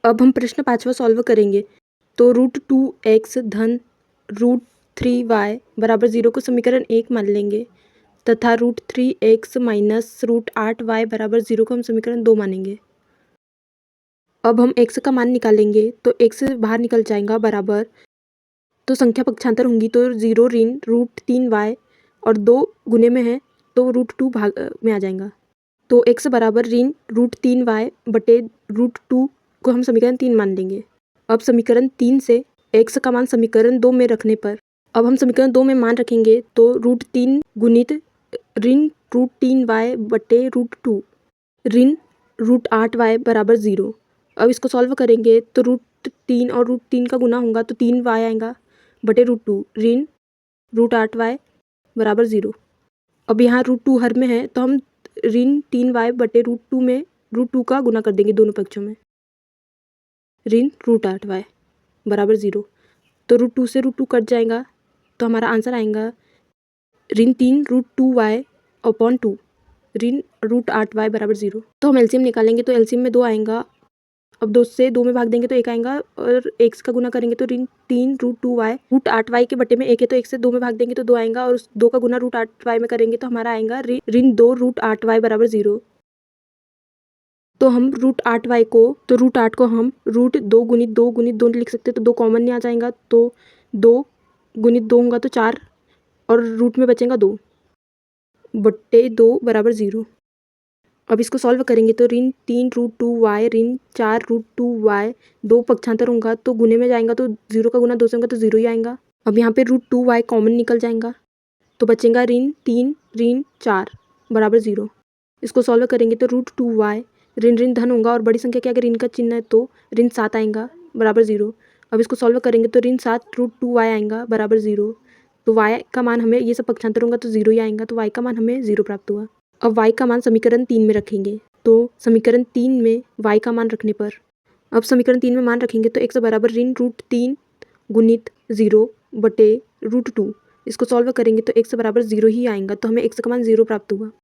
अब हम प्रश्न 5वां सॉल्व करेंगे। तो √2x धन √3y बराबर 0 को समीकरण 1 मान लेंगे तथा √3x माइनस √8y बराबर 0 को हम समीकरण 2 मानेंगे। अब हम x का मान निकालेंगे तो x बाहर निकल जाएगा बराबर, तो संख्या पक्षांतर होंगी तो 0 ऋण √3y और 2 गुने में है तो √2 भाग में आ जाएगा। तो x बराबर ऋण √3y बटे √2 को हम समीकरण 3 मान लेंगे। अब समीकरण 3 से x का मान समीकरण 2 में रखने पर, अब हम समीकरण 2 में मान रखेंगे तो √3 गुणित ऋण √3y बटे √2 ऋण √8y बराबर 0। अब इसको सॉल्व करेंगे तो √3 और √3 का गुना होगा तो 3y आएगा बटे √2 ऋण √8y बराबर 0। अब यहाँ √2 हर में है तो हम ऋण 3y बटे √2 में √2 का गुना कर देंगे दोनों पक्षों में, ऋण √8y बराबर 0। तो √2 से √2 कट जाएगा तो हमारा आंसर आएगा ऋण 3 √2y अपॉन 2 ऋण √8y बराबर 0। तो हम एलसीएम निकालेंगे तो एलसीएम में 2 आएगा। अब 2 से 2 में भाग देंगे तो 1 आएगा और x का गुना करेंगे तो ऋण 3 √2y √8y के बटे में 1 है तो 1 से 2 में भाग देंगे तो 2 आएगा और उस 2 का गुना √8y में करेंगे तो हमारा आएगा ऋण 2 √8y बराबर 0। तो हम √8y को, तो √8 को हम √2 गुणित 2 गुणित 2 लिख सकते हैं तो 2 कॉमन नहीं आ जाएगा तो 2 गुणित 2 होगा तो 4 और रूट में बचेगा 2 बट्टे 2 बराबर 0। अब इसको सॉल्व करेंगे तो ऋण 3 √2y ऋण 4 √2y 2 पक्षांतर होगा तो गुने में जाएगा तो 0 का गुना 2 से होगा तो 0 ही आएगा। अब यहाँ पे √2y कॉमन निकल जाएगा तो बचेगा ऋण 3 ऋण 4 बराबर 0। इसको सॉल्व करेंगे तो √2y ऋण ऋण धन होगा और बड़ी संख्या के अगर ऋण का चिन्ह है तो ऋण 7 आएगा बराबर 0। अब इसको सॉल्व करेंगे तो ऋण 7 √2y आएगा बराबर 0। तो y का मान हमें, ये सब पक्षांतर होगा तो 0 ही आएगा तो y का मान हमें 0 प्राप्त हुआ। अब y का मान समीकरण 3 में रखेंगे तो समीकरण 3 में y का मान रखने पर, अब समीकरण 3 में मान रखेंगे तो x बराबर ऋण √3 गुणित 0 बटे √2। इसको सॉल्व करेंगे तो x बराबर 0 ही आएगा तो हमें x का मान 0 प्राप्त हुआ।